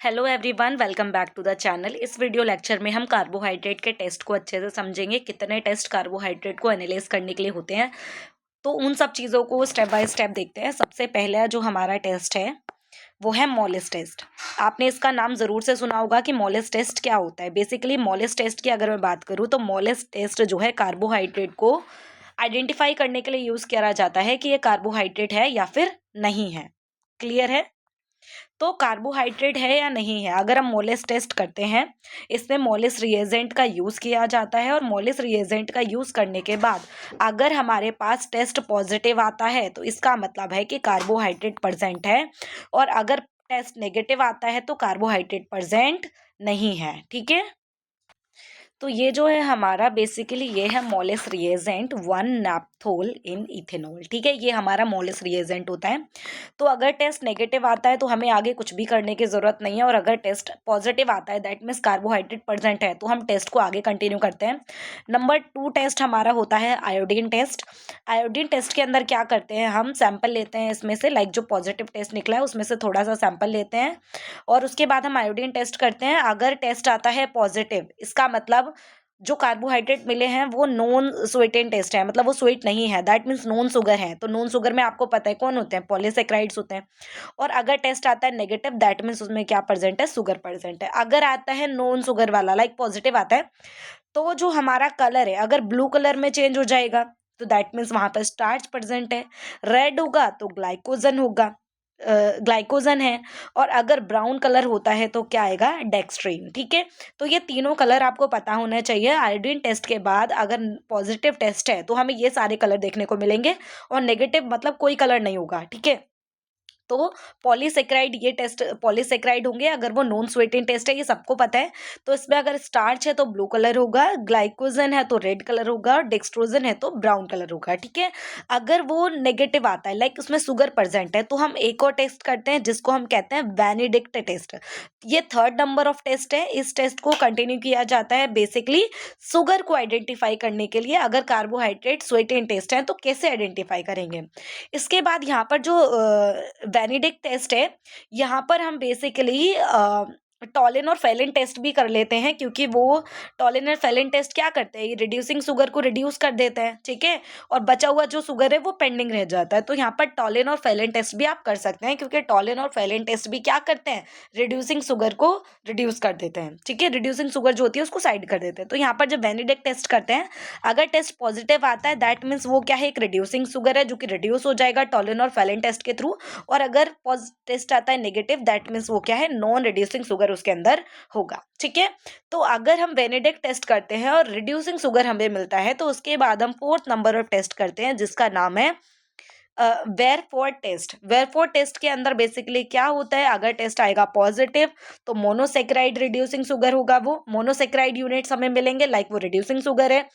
Hello everyone, welcome back to the channel. इस video lecture में हम कार्बोहाइड्रेट के टेस्ट को अच्छे से समझेंगे। कितने टेस्ट कार्बोहाइड्रेट को एनालाइज करने के लिए होते हैं, तो उन सब चीज़ों को स्टेप बाय स्टेप देखते हैं। सबसे पहला जो हमारा टेस्ट है वो है मोलिस टेस्ट। आपने इसका नाम ज़रूर से सुना होगा कि मोलिस टेस्ट क्या होता है। बेसिकली मोलिस टेस्ट की अगर मैं बात करूँ तो मोलिस टेस्ट जो है कार्बोहाइड्रेट को आइडेंटिफाई करने के लिए यूज़ किया जाता है कि ये कार्बोहाइड्रेट है या फिर नहीं है। क्लियर है? तो कार्बोहाइड्रेट है या नहीं है, अगर हम मोलिस टेस्ट करते हैं, इसमें मोलिस रिएजेंट का यूज़ किया जाता है और मोलिस रिएजेंट का यूज़ करने के बाद अगर हमारे पास टेस्ट पॉजिटिव आता है तो इसका मतलब है कि कार्बोहाइड्रेट प्रेजेंट है, और अगर टेस्ट नेगेटिव आता है तो कार्बोहाइड्रेट प्रेजेंट नहीं है। ठीक है, तो ये जो है हमारा बेसिकली ये है मोलिस रिएजेंट 1 नैप्थोल इन इथेनॉल। ठीक है, ये हमारा मोलिस रिएजेंट होता है। तो अगर टेस्ट नेगेटिव आता है तो हमें आगे कुछ भी करने की ज़रूरत नहीं है, और अगर टेस्ट पॉजिटिव आता है दैट मीन्स कार्बोहाइड्रेट प्रेजेंट है तो हम टेस्ट को आगे कंटिन्यू करते हैं। नंबर 2 टेस्ट हमारा होता है आयोडीन टेस्ट। आयोडीन टेस्ट के अंदर क्या करते हैं, हम सैंपल लेते हैं इसमें से, लाइक जो पॉजिटिव टेस्ट निकला है उसमें से थोड़ा सा सैंपल लेते हैं और उसके बाद हम आयोडीन टेस्ट करते हैं। अगर टेस्ट आता है पॉजिटिव, इसका मतलब जो कार्बोहाइड्रेट मिले हैं वो नॉन स्वीटेन टेस्ट है, मतलब वो स्वीट नहीं है, दैट मीन्स नॉन शुगर है। तो नॉन शुगर में आपको पता है कौन होते हैं, पॉलीसेक्राइड्स होते हैं। और अगर टेस्ट आता है नेगेटिव, दैट मीन्स उसमें क्या प्रेजेंट है, शुगर प्रेजेंट है। अगर आता है नॉन शुगर वाला, लाइक पॉजिटिव आता है, तो जो हमारा कलर है अगर ब्लू कलर में चेंज हो जाएगा तो दैट मीन्स वहां पर स्टार्च प्रेजेंट है। रेड होगा तो ग्लाइकोजन होगा, ग्लाइकोजन है। और अगर ब्राउन कलर होता है तो क्या आएगा, डेक्स्ट्रीन। ठीक है, तो ये तीनों कलर आपको पता होना चाहिए। आयोडीन टेस्ट के बाद अगर पॉजिटिव टेस्ट है तो हमें ये सारे कलर देखने को मिलेंगे, और नेगेटिव मतलब कोई कलर नहीं होगा। ठीक है, तो पॉलीसेक्राइड, ये टेस्ट पॉलीसेक्राइड होंगे अगर वो नॉन स्वीटेन टेस्ट है, ये सबको पता है। तो इसमें अगर स्टार्च है तो ब्लू कलर होगा, ग्लाइकोजन है तो रेड कलर होगा, और डेक्सट्रोजन है तो ब्राउन कलर होगा। ठीक है, अगर वो नेगेटिव आता है, लाइक उसमें शुगर प्रेजेंट है, तो हम एक और टेस्ट करते हैं जिसको हम कहते हैं बेनेडिक्ट टेस्ट। ये थर्ड नंबर ऑफ टेस्ट है। इस टेस्ट को कंटिन्यू किया जाता है बेसिकली शुगर को आइडेंटिफाई करने के लिए। अगर कार्बोहाइड्रेट स्वीटेन टेस्ट है तो कैसे आइडेंटिफाई करेंगे। इसके बाद यहाँ पर जो बेनेडिक्ट टेस्ट है, यहाँ पर हम बेसिकली टॉलिन और फेलिन टेस्ट भी कर लेते हैं, क्योंकि वो टॉलिन और फेलिन टेस्ट क्या करते हैं, ये रिड्यूसिंग शुगर को रिड्यूस कर देते हैं। ठीक है, और बचा हुआ जो शुगर है वो पेंडिंग रह जाता है। तो यहाँ पर टॉलिन और फेलिन टेस्ट भी आप कर सकते हैं, क्योंकि टॉलिन और फेलिन टेस्ट भी क्या करते हैं, रिड्यूसिंग शुगर को रिड्यूस कर देते हैं। ठीक है, रिड्यूसिंग शुगर जो होती है उसको साइड कर देते हैं। तो यहाँ पर जब बेनेडिक्ट टेस्ट करते हैं, अगर टेस्ट पॉजिटिव आता है दैट मीन्स वो क्या है, एक रिड्यूसिंग शुगर है जो कि रिड्यूस हो जाएगा टॉलिन और फेलिन टेस्ट के थ्रू। और अगर टेस्ट आता है नेगेटिव, दैट मीन्स वो क्या है, नॉन रिड्यूसिंग शुगर उसके अंदर होगा। ठीक है, तो अगर हम बेनेडिक्ट टेस्ट करते हैं और रिड्यूसिंग शुगर हमें मिलता है तो उसके बाद हम फोर्थ नंबर ऑफ टेस्ट करते हैं जिसका नाम है वेरफोर्ड टेस्ट। वेरफोर्ड टेस्ट के अंदर बेसिकली क्या होता है, अगर टेस्ट आएगा पॉजिटिव तो मोनोसेक्राइड रिड्यूसिंग शुगर होगा, वो मोनोसेक्राइड यूनिट्स हमें मिलेंगे, लाइक वो रिड्यूसिंग शुगर है।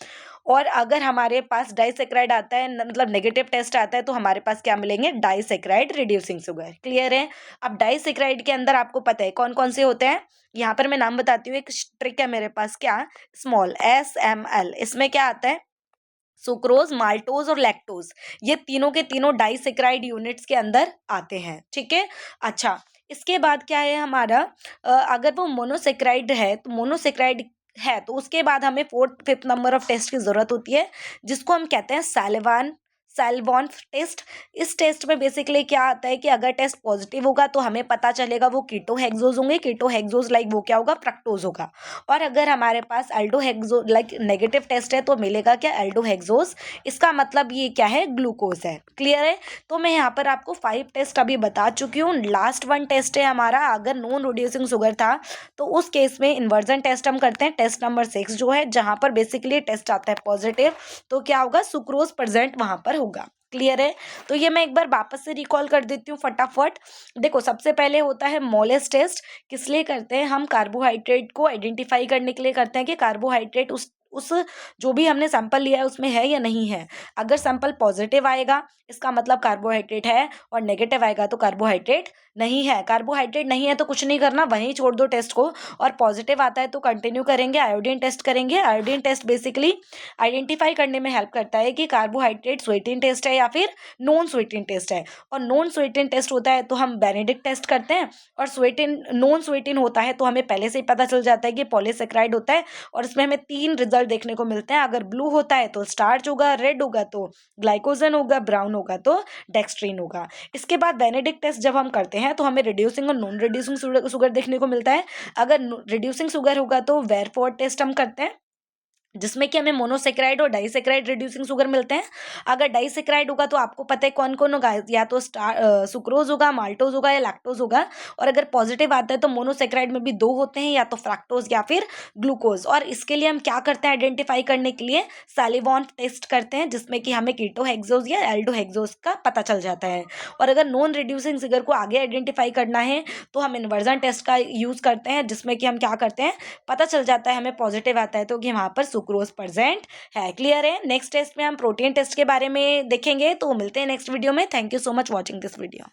और अगर हमारे पास डाइसेक्राइड आता है, मतलब नेगेटिव टेस्ट आता है, तो हमारे पास क्या मिलेंगे, डाइसेक्राइड रिड्यूसिंग शुगर। क्लियर है? अब डाइसेक्राइड के अंदर आपको पता है कौन कौन से होते हैं, यहाँ पर मैं नाम बताती हूँ। एक ट्रिक है मेरे पास, क्या, स्मॉल SML, इसमें क्या आता है, सुक्रोज, माल्टोज और लैक्टोज, ये तीनों के तीनों डाइसेक्राइड यूनिट्स के अंदर आते हैं। ठीक है, अच्छा, इसके बाद क्या है हमारा, अगर वो मोनोसेक्राइड है तो मोनोसेक्राइड है तो उसके बाद हमें fourth fifth number of test की जरूरत होती है, जिसको हम कहते हैं सैल्वॉन टेस्ट। इस टेस्ट में बेसिकली क्या आता है कि अगर टेस्ट पॉजिटिव होगा तो हमें पता चलेगा वो कीटोहेक्सोज होंगे। कीटोहेक्सोज लाइक वो क्या होगा, फ्रक्टोज होगा। और अगर हमारे पास एल्डोहेक्सो लाइक नेगेटिव टेस्ट है तो मिलेगा क्या, एल्डोहेक्सोज। इसका मतलब ये क्या है, ग्लूकोज है। क्लियर है? तो मैं यहाँ पर आपको 5 टेस्ट अभी बता चुकी हूँ। लास्ट 1 टेस्ट है हमारा, अगर नॉन रिड्यूसिंग शुगर था तो उस केस में इन्वर्जन टेस्ट हम करते हैं, टेस्ट नंबर 6 जो है, जहाँ पर बेसिकली टेस्ट आता है पॉजिटिव तो क्या होगा, सुक्रोज प्रेजेंट वहां पर होगा। क्लियर है? तो ये मैं एक बार वापस से रिकॉल कर देती हूँ फटाफट। देखो, सबसे पहले होता है मोलेस टेस्ट। किस लिए करते हैं, हम कार्बोहाइड्रेट को आइडेंटिफाई करने के लिए करते हैं कि कार्बोहाइड्रेट उस जो भी हमने सैंपल लिया है उसमें है या नहीं है। अगर सैंपल पॉजिटिव आएगा इसका मतलब कार्बोहाइड्रेट है, और नेगेटिव आएगा तो कार्बोहाइड्रेट नहीं है, कार्बोहाइड्रेट नहीं है तो कुछ नहीं करना, वहीं छोड़ दो टेस्ट को। और पॉजिटिव आता है तो कंटिन्यू करेंगे, आयोडीन टेस्ट करेंगे। आयोडीन टेस्ट बेसिकली आइडेंटिफाई करने में हेल्प करता है कि कार्बोहाइड्रेट स्वीटेन टेस्ट है या फिर नॉन स्वीटेन टेस्ट है। और नॉन स्वीटेन टेस्ट होता है तो हम बेनेडिक्ट टेस्ट करते हैं, और स्वीटेन नॉन स्वीटेन होता है तो हमें पहले से ही पता चल जाता है कि पॉलीसेक्राइड होता है। और इसमें हमें 3 रिजल्ट देखने को मिलते हैं। अगर ब्लू होता है तो स्टार्च होगा, रेड होगा तो ग्लाइकोजन होगा, ब्राउन होगा तो डेक्स्ट्रीन होगा। इसके बाद बेनेडिक्ट टेस्ट जब हम करते हैं तो हमें रिड्यूसिंग और नॉन रिड्यूसिंग शुगर देखने को मिलता है। अगर रिड्यूसिंग शुगर होगा तो वेरफोर्ड टेस्ट हम करते हैं, जिसमें कि हमें मोनोसेक्राइड और डाइसेक्राइड रिड्यूसिंग शुगर मिलते हैं। अगर डाइसेक्राइड होगा तो आपको पता है कौन कौन होगा, या तो सुक्रोज होगा, माल्टोज होगा या लैक्टोज होगा। और अगर पॉजिटिव आता है तो मोनोसेक्राइड में भी 2 होते हैं, या तो फ्रैक्टोज या फिर ग्लूकोज। और इसके लिए हम क्या करते हैं आइडेंटिफाई करने के लिए, सैलिवॉन टेस्ट करते हैं, जिसमें कि हमें कीटोहेक्सोज या एल्डोहेक्सोज का पता चल जाता है। और अगर नॉन रिड्यूसिंग शुगर को आगे आइडेंटिफाई करना है तो हम इन्वर्जन टेस्ट का यूज़ करते हैं, जिसमें कि हम क्या करते हैं, पता चल जाता है हमें पॉजिटिव आता है तो कि वहाँ पर सुक्रोज प्रेजेंट है। क्लियर है? नेक्स्ट टेस्ट में हम प्रोटीन टेस्ट के बारे में देखेंगे, तो मिलते हैं नेक्स्ट वीडियो में। Thank you so much watching this video.